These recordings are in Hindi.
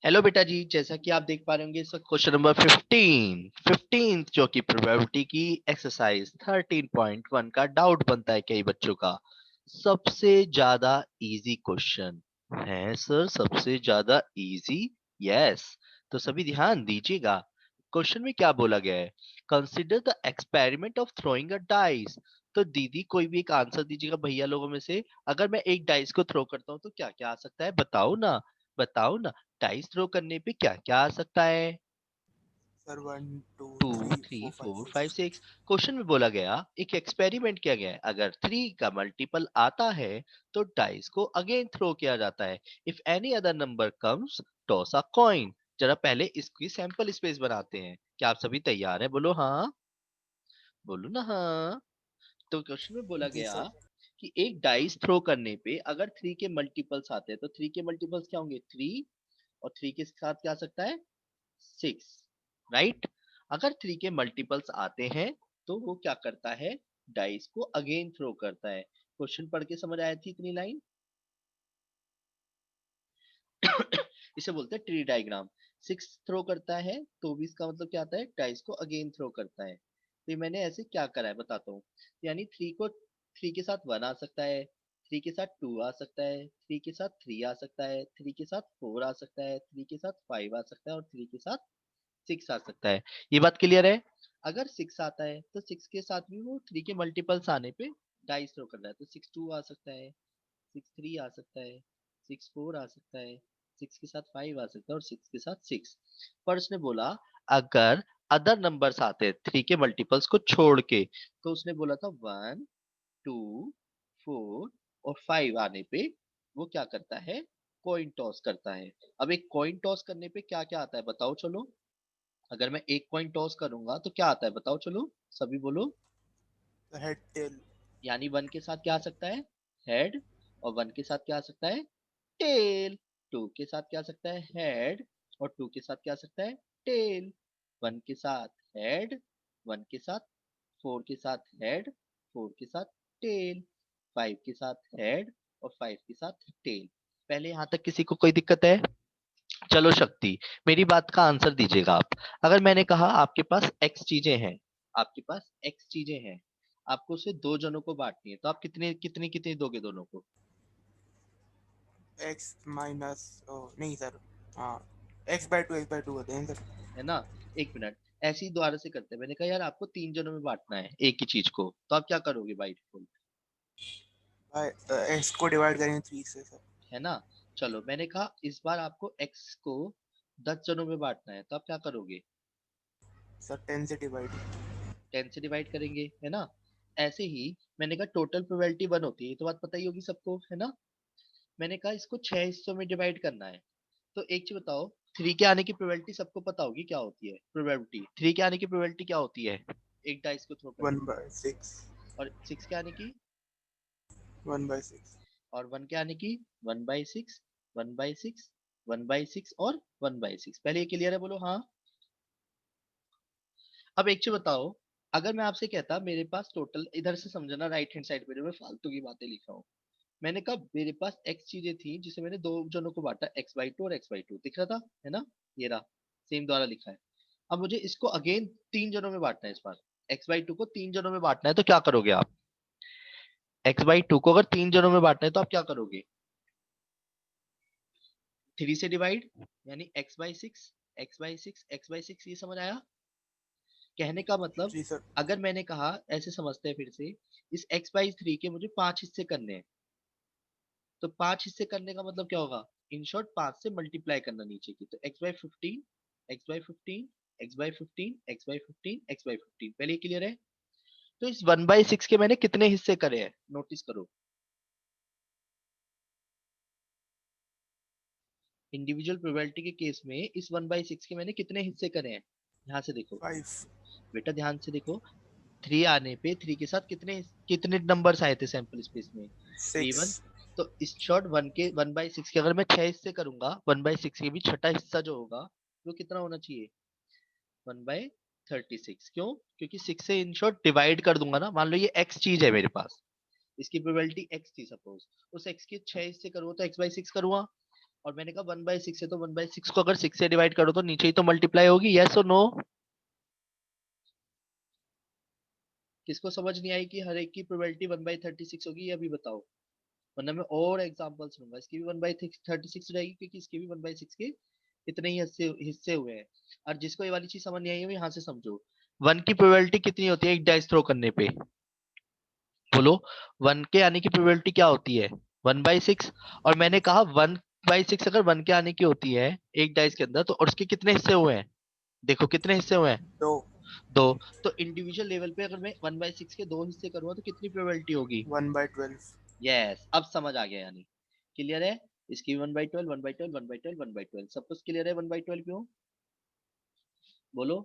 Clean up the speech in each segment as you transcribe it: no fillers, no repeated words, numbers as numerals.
हेलो बेटा जी, जैसा कि आप देख पा रहे होंगे इस वक्त क्वेश्चन नंबर 15 जो कि प्रोबेबिलिटी की एक्सरसाइज 13.1 का डाउट बनता है कई बच्चों का। सबसे ज्यादा इजी क्वेश्चन है सर, सबसे ज्यादा इजी। यस, तो सभी ध्यान दीजिएगा। क्वेश्चन में क्या बोला गया है? Consider the experiment of throwing a dice. तो दीदी कोई भी एक आंसर दीजिएगा भैया लोगों में से। अगर मैं एक डाइस को थ्रो करता हूँ तो क्या क्या आ सकता है, बताओ ना, बताओ ना। डाइस थ्रो करने पे क्या क्या आ सकता है? Sir 1 2 two, 3 three, 4 5 four, 6 five, six. Question में बोला गया, एक एक्सपेरिमेंट किया गया है, अगर थ्री का मल्टीपल आता है तो डाइस को अगेन थ्रो किया जाता है। If any other number comes, toss a coin. जरा पहले इसकी सैंपल स्पेस बनाते हैं। क्या आप सभी तैयार हैं? बोलो हाँ, बोलो ना हाँ। तो क्वेश्चन में बोला जी गया सर। कि एक डाइस थ्रो करने पे अगर थ्री के मल्टीपल्स आते हैं तो थ्री के मल्टीपल्स क्या होंगे? थ्री, और थ्री के साथ क्या आ सकता है? Six, right. अगर थ्री के मल्टीपल्स आते हैं तो वो क्या करता है? डाइस को अगेन थ्रो करता है। क्वेश्चन पढ़ के समझ आया थी इतनी लाइन? इसे बोलते हैं ट्री डायग्राम। सिक्स थ्रो करता है तो भी इसका मतलब क्या आता है? डाइस को अगेन थ्रो करता है। तो ये मैंने ऐसे क्या करा है बताता हूँ। यानी थ्री को, थ्री के साथ वन आ सकता है, थ्री के साथ टू आ सकता है, थ्री के साथ थ्री आ सकता है, थ्री के साथ फोर आ सकता है, थ्री के साथ फाइव आ सकता है, और थ्री के साथ सिक्स आ सकता है। ये बात क्लियर है? अगर सिक्स आता है तो सिक्स के साथ भी वो थ्री के मल्टीपल्स आने पे डाइस थ्रो करना है, तो सिक्स टू आ सकता है, सिक्स थ्री आ सकता है, सिक्स फोर आ सकता है, सिक्स के साथ फाइव आ सकता है, और सिक्स के साथ सिक्स। पर उसने बोला अगर अदर नंबर्स आते हैं थ्री के मल्टीपल्स को छोड़ के, तो उसने बोला था वन, टू, फोर और फाइव आने पे वो क्या करता है? कॉइन टॉस करता है। अब एक कॉइन टॉस करने पे क्या क्या आता है बताओ चलो। अगर मैं एक कॉइन टॉस करूंगा तो क्या आता है बताओ चलो, सभी बोलो। Head tail. यानी वन के साथ क्या आ सकता है? हेड। और वन के साथ क्या आ सकता है? टेल। टू के साथ क्या आ सकता है? हेड। और टू के साथ क्या आ सकता है? टेल। वन के साथ हेड, वन के साथ, फोर के साथ हेड, फोर के साथ टेल, फाइव के साथ हेड और फाइव के साथ टेल। पहले यहां तक किसी को कोई दिक्कत है? चलो शक्ति, मेरी बात का आंसर दीजिएगा आप। अगर मैंने कहा आपके पास एक्स चीजें हैं, आपके पास एक्स चीजें हैं, आपको उसे दो जनों को बांटनी है, तो आप कितने कितनी कितनी दोगे दोनों को? एक्स माइनस नहीं सर। हाँ, x/2 होते हैं सर। है ना? एक मिनट, ऐसे ही दोबारा से करते हैं। मैंने कहा यार आपको तीन जनों में बांटना है एक ही चीज को, तो आप क्या करोगे बाई डिफॉल्ट? भाई एक्स को डिवाइड करेंगे 3 से सर। है ना? चलो मैंने कहा इस बार आपको एक्स को 10 जनों में बांटना है, तो आप क्या करोगे? सर 10 से डिवाइड। 10 से डिवाइड करेंगे, है ना? ऐसे ही मैंने कहा टोटल प्रोबेबिलिटी 1 होती है, ये तो बात पता ही होगी सबको, है ना? मैंने कहा इसको 6 हिस्सों में डिवाइड करना है। तो एक चीज बताओ, थ्री के आने की प्रोबेबिलिटी सबको पता होगी क्या होती है? प्रोबेबिलिटी थ्री के आने की प्रोबेबिलिटी क्या होती है एक डाइस को थ्रो करने की? 1/6। और सिक्स के आने की? 1/6। और वन के आने की? 1/6, 1/6, 1/6 और 1/6। पहले ये क्लियर है? बोलो हाँ। अब एक चीज बताओ, अगर मैं आपसे कहता मेरे पास टोटल, इधर से समझना राइट हैंड साइड पे जो मैं फालतू की बातें लिख रहा हूँ, मैंने कहा मेरे पास एक्स चीजें थी जिसे मैंने दो जनों को बांटा, x/2 और x/2 दिख रहा था, है ना? ये रहा, सेम द्वारा लिखा है। अब मुझे इसको अगेन तीन जनों में बांटना है इस बार। x/2 को तीन जनों में बांटना है तो क्या करोगे आप? x/2 को अगर तीन जनों में बांटना है तो आप क्या करोगे? थ्री से डिवाइड, यानी x/6, x/6, x/6। ये समझ आया? कहने का मतलब, जी सर। अगर मैंने कहा, ऐसे समझते हैं फिर से, इस x/3 के मुझे पांच हिस्से करने हैं, तो पांच हिस्से करने का मतलब क्या होगा? इन शॉर्ट पांच से मल्टीप्लाई करना नीचे की, तो x/15, x/15, x/15, x/15, x/15। पहले क्लियर है? तो इस 1/6 के मैंने कितने हिस्से करे हैं नोटिस करो। इंडिविजुअल प्रोबेबिलिटी के केस में इस 1/6 के मैंने कितने हिस्से करे हैं? यहां से देखो 5। बेटा, ध्यान से देखो। थ्री आने पे थ्री के साथ कितने कितने नंबर्स आए थे सैंपल स्पेस में? थ्री, 6। वन। तो इस शॉर्ट वन के 1/6 के अगर मैं छह हिस्से करूंगा, 1/6 के भी छठा हिस्सा जो होगा वो कितना होना चाहिए? 1/36। क्यों? क्योंकि सिक्स से इन शॉर्ट डिवाइड कर दूंगा ना। मान लो ये एक्स चीज है मेरे पास, इसकी प्रोबेबिलिटी एक्स थी सपोज, उस एक्स के छह हिस्से करूंगा तो x/6 करूंगा, और मैंने कहा 1/6 है तो 1/6 को अगर 6 से डिवाइड करो तो नीचे ही तो मल्टीप्लाई होगी, यस और नो? किसको समझ नहीं आई कि हर एक की प्रोबेबिलिटी 1/36 होगी, ये अभी बताओ, वरना मैं और एग्जांपल्स लूंगा। इसकी भी 1/36 रहेगी क्योंकि इसके भी 1/6 के इतने ही हिस्से हिस्से हुए हैं। और जिसको ये वाली चीज समझ नहीं आई है वो यहाँ से समझो। 1 की प्रोबेबिलिटी कितनी होती है एक डाइस थ्रो करने पे? बोलो। 1 के आने की प्रोबेबिलिटी क्या होती है? 1/6। और मैंने कहा 1/6 अगर 1 के आने की होती है एक डाइस के अंदर, तो और उसके कितने हिस्से हुए हैं? देखो कितने हिस्से हुए हैं? दो। 2। तो इंडिविजुअल लेवल पे अगर मैं 1/6 के 2 हिस्से करूंगा तो कितनी प्रोबेबिलिटी होगी? 1/12। यस, अब समझ आ गया यानी। क्लियर है? इसकी 1/12, 1/12, 1/12, 1/12, सब कुछ क्लियर है? 1/12 क्यों? बोलो।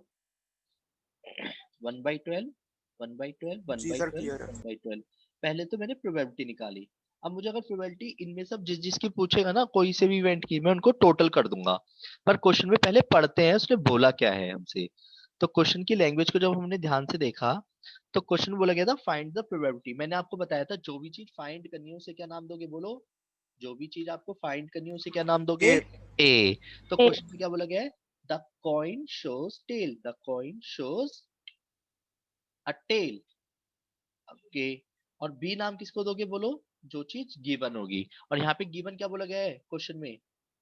1/12, 1/12, जी सर 1/12, क्लियर है। 1/12। पहले तो मैंने प्रोबेबिलिटी निकाली। अब मुझे अगर प्रोबेबिलिटी इनमें सब जिस जिसकी पूछेगा ना कोई से भी इवेंट की, मैं उनको टोटल कर दूंगा। पर क्वेश्चन में पहले पढ़ते हैं उसने बोला क्या है हमसे। तो क्वेश्चन की लैंग्वेज को जब हमने ध्यान से देखा तो क्वेश्चन बोला गया था फाइंड द प्रोबेबिलिटी। मैंने आपको बताया था जो भी चीज फाइंड करनी है उसे क्या नाम दोगे? बोलो। जो भी चीज आपको फाइंड करनी है उसे क्या नाम दोगे? ए। ए। तो ए, क्वेश्चन में क्या बोला गया है? The coin shows tail, the coin shows a tail. Okay. और बी नाम किसको दोगे? बोलो। जो चीज गिवन होगी। और यहाँ पे गिवन क्या बोला गया है क्वेश्चन में?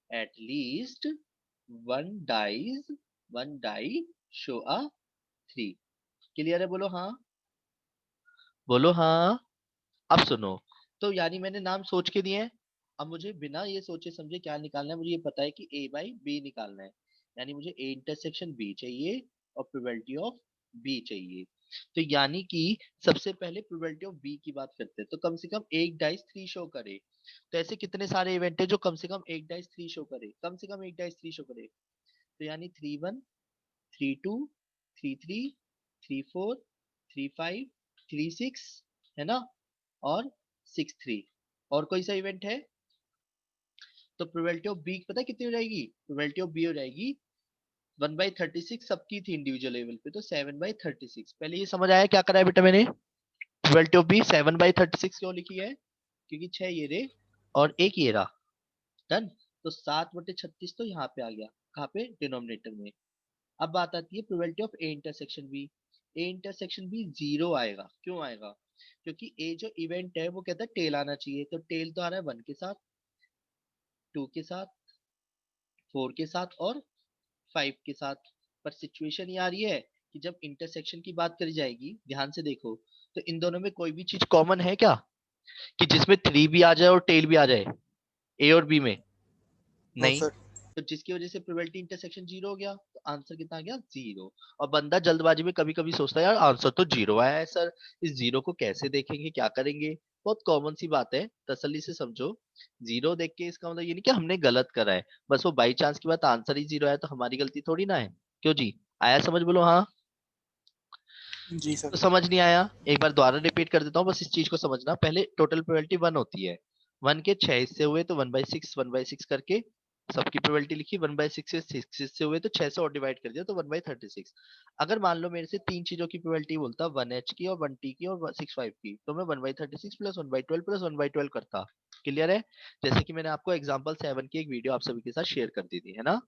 At least one dies, one die show a three. Clear है? बोलो हाँ। बोलो हाँ। अब सुनो। तो यानी मैंने नाम सोच के दिए हैं। अब मुझे बिना ये सोचे समझे क्या निकालना है, मुझे ये पता है कि ए बाई बी निकालना है। यानी मुझे ए इंटरसेक्शन बी चाहिए और प्रोबेबिलिटी ऑफ बी चाहिए। तो यानी कि सबसे पहले प्रोबेबिलिटी ऑफ बी की बात करते हैं। तो कम से कम एक डाइस थ्री शो करे। तो ऐसे कितने सारे इवेंट है जो कम से कम एक डाइस थ्री शो करे? कम से कम एक डाइस थ्री शो करे। तो यानी 3/1, 3/2, 3/3, 3/4, 3/5, 3/6, है ना? और 6/3। और कोई सा इवेंट है? तो प्रोबेबिलिटी ऑफ बी पता है कितनी हो जाएगी? प्रोबेबिलिटी ऑफ बी हो जाएगी 1/36। सबकी थी इंडिविजुअल लेवल पे, तो 7/36। पहले ये समझ आया क्या करा है बेटा मैंने? प्रोबेबिलिटी ऑफ बी 7/36 क्यों लिखी है? क्योंकि 6 ये रे और एक ये रहा। डन। तो 7/36 तो यहाँ पे आ गया। कहाँ पे? डिनोमिनेटर में। अब बात आती है probability of A intersection B. A intersection B 0 आएगा। क्यों आएगा? क्योंकि ए जो इवेंट है वो कहता है टेल आना चाहिए। तो टेल तो आ रहा है 1 के साथ, 2 के साथ, 4 के साथ और 5 के साथ। पर सिचुएशन ये आ रही है कि जब इंटरसेक्शन की बात करी जाएगी, ध्यान से देखो, तो इन दोनों में कोई भी चीज कॉमन है क्या कि जिसमें 3 भी आ जाए और टेल भी आ जाए ए और बी में? नो नहीं। सर। तो जिसकी वजह से प्रोबेबिलिटी इंटरसेक्शन 0 हो गया। तो आंसर कितना आ गया? 0। और बंदा जल्दबाजी में कभी कभी सोचता है यार आंसर तो 0 आया है सर, इस 0 को कैसे देखेंगे, क्या करेंगे? बहुत कॉमन सी बात है, तसल्ली से समझो। 0 देख के इसका मतलब ये नहीं कि हमने गलत करा है। बस वो बाई चांस की बात, आंसर ही 0 आया तो हमारी गलती थोड़ी ना है। क्यों जी? आया समझ? बोलो हाँ। जी सर। तो समझ नहीं आया एक बार दोबारा रिपीट कर देता हूँ, बस इस चीज को समझना। पहले टोटल प्रोबेबिलिटी 1 होती है। 1 के 6 हिस्से हुए तो 1/6, 1/6 करके सबकी प्रोबेबिलिटी लिखी। 1/6 से 6 हिस्से हुए तो 6 से और डिवाइड कर दिया तो 1/36। अगर मान लो मेरे से तीन चीजों की प्रोबेबिलिटी बोलता, 1H की और 1T की और 6/5 की, तो मैं 1/36 प्लस 1/12 प्लस 1/12 करता। क्लियर है? जैसे कि मैंने आपको एग्जाम्पल 7 की एक वीडियो आप सभी के साथ शेयर कर दी थी, है ना?